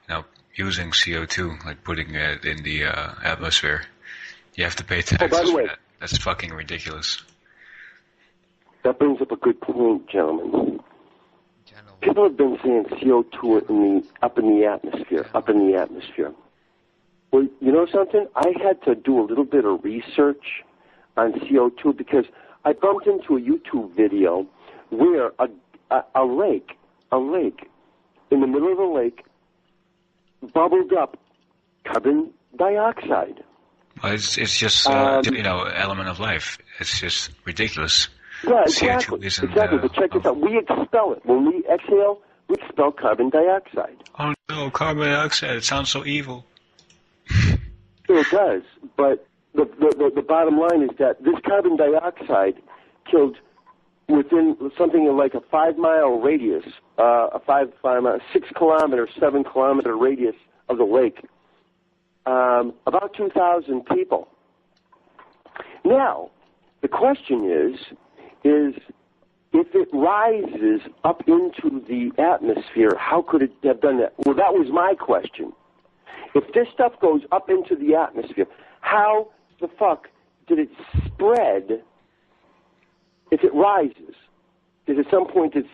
Now, using CO2, like putting it in the atmosphere, you have to pay taxes for that. That's fucking ridiculous. That brings up a good point, gentlemen. People have been saying CO2 up in the atmosphere. Well, you know something? I had to do a little bit of research on CO2 because I bumped into a YouTube video where a lake in the middle of the lake bubbled up carbon dioxide. Well, it's just element of life. It's just ridiculous. Yeah, exactly. But check this out. We expel it. When we exhale, we expel carbon dioxide. Oh no, carbon dioxide! It sounds so evil. It does, but the bottom line is that this carbon dioxide killed within something like a 5-mile radius, 6-kilometer, 7-kilometer radius of the lake, about 2,000 people. Now, the question is if it rises up into the atmosphere, how could it have done that? Well, that was my question. If this stuff goes up into the atmosphere, how the fuck did it spread if it rises? Because at some point it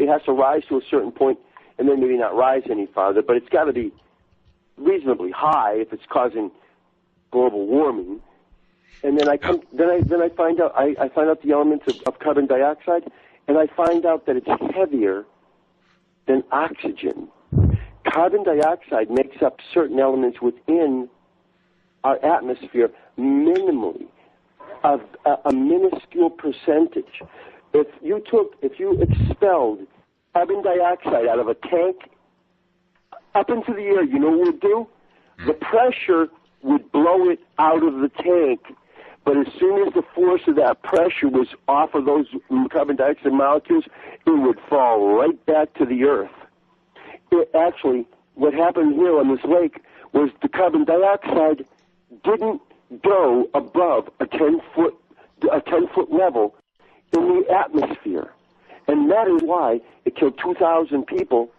has to rise to a certain point and then maybe not rise any farther, but it's got to be reasonably high if it's causing global warming. And then I find out the elements of carbon dioxide, and I find out that it's heavier than oxygen. Carbon dioxide makes up certain elements within our atmosphere minimally, of a minuscule percentage. If you expelled carbon dioxide out of a tank up into the air, you know what it would do? The pressure would blow it out of the tank. But as soon as the force of that pressure was off of those carbon dioxide molecules, it would fall right back to the earth. Actually, what happened here on this lake was the carbon dioxide didn't go above a 10-foot level in the atmosphere, and that is why it killed 2,000 people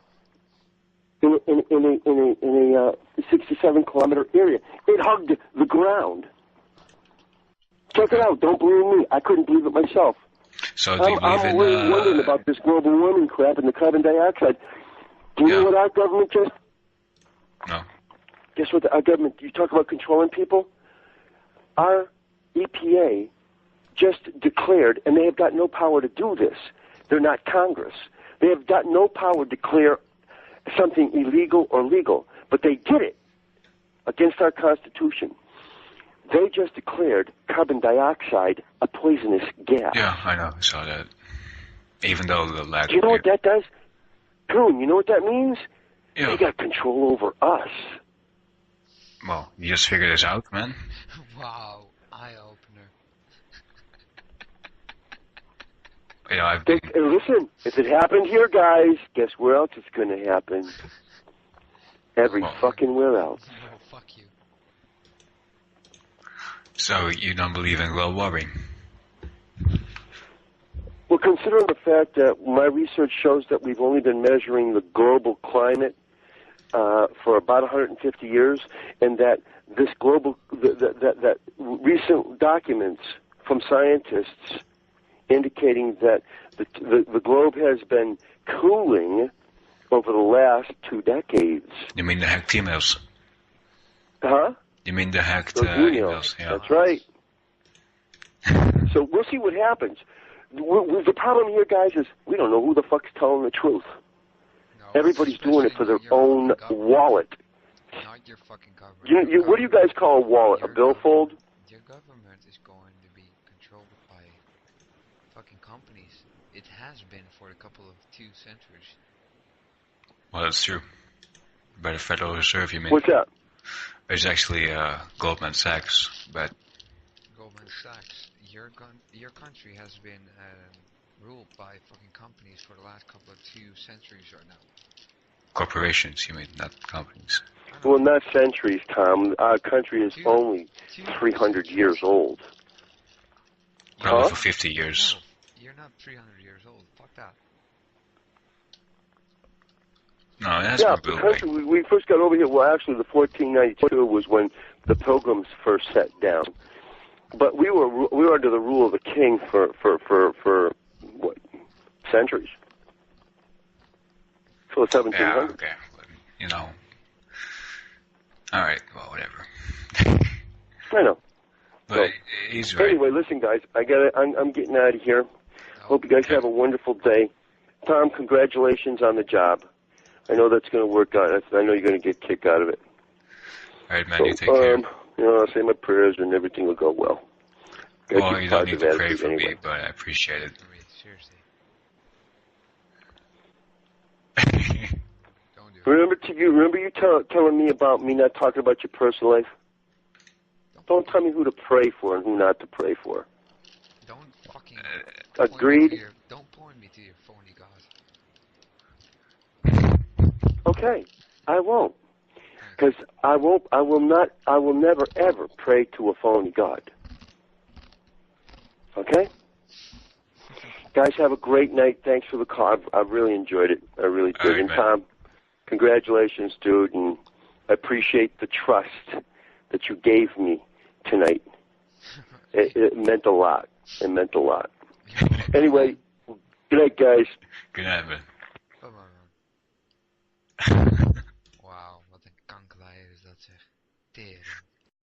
in a 6 to 7 kilometer area. It hugged the ground. Check it out. Don't believe me. I couldn't believe it myself. So I'm really wondering about this global warming crap and the carbon dioxide. Do you know what our government just... No. Guess what our government... You talk about controlling people? Our EPA just declared, and they have got no power to do this. They're not Congress. They have got no power to declare something illegal or legal, but they did it against our Constitution. They just declared carbon dioxide a poisonous gas. Yeah, I know. I saw that. Even though the lack... Do you know what that does? Coon, you know what that means? Yeah. They got control over us. Well, you just figured this out, man. Wow, eye-opener. And listen, if it happened here, guys, guess where else it's going to happen? Fucking where else. No, fuck you. So you don't believe in global warming? Well, considering the fact that my research shows that we've only been measuring the global climate for about 150 years, and that this that recent documents from scientists indicating that the globe has been cooling over the last 2 decades. You mean the hacked emails? Huh? You mean the hacked emails? Yeah. That's right. So we'll see what happens. The problem here, guys, is we don't know who the fuck's telling the truth. No, everybody's doing it for their own wallet. Not your fucking government. What do you guys call a wallet? A billfold? Your government is going to be controlled by fucking companies. It has been for a couple of 2 centuries. Well, that's true. By the Federal Reserve, you mean? What's that? There's actually Goldman Sachs, but... Goldman Sachs. Your country has been ruled by fucking companies for the last couple of 2 centuries right now. Corporations, you mean, not companies. Well, not centuries, Tom. Our country is only 300 years old. Probably for 50 years. No, you're not 300 years old. Fuck that. No, that's yeah, blue. the country, we first got over here. Well, actually, the 1492 was when the Pilgrims first sat down. But we were under the rule of the king for what, centuries. Till the 1700s. Yeah, okay. You know. All right. Well, whatever. I know. But so, he's right. Anyway, listen, guys. I'm getting out of here. Hope you guys have a wonderful day. Tom, congratulations on the job. I know that's going to work out. I know you're going to get a kick out of it. All right, man. You take care. I'll say my prayers and everything will go well. Well, you don't need to pray for me, but I appreciate it. Seriously. Don't do it. Remember you telling me about me not talking about your personal life? Don't tell me who to pray for and who not to pray for. Don't fucking... Agreed? Don't point me to your phony god. Okay, I won't. Because I will never ever pray to a phony god. Okay? Guys, have a great night. Thanks for the call. I've really enjoyed it. I really did. Right, and man. Tom, congratulations, dude. And I appreciate the trust that you gave me tonight. It meant a lot. It meant a lot. Anyway, good night, guys. Good night, man. Wauw, wat een kankerlijn is dat zeg. Tering.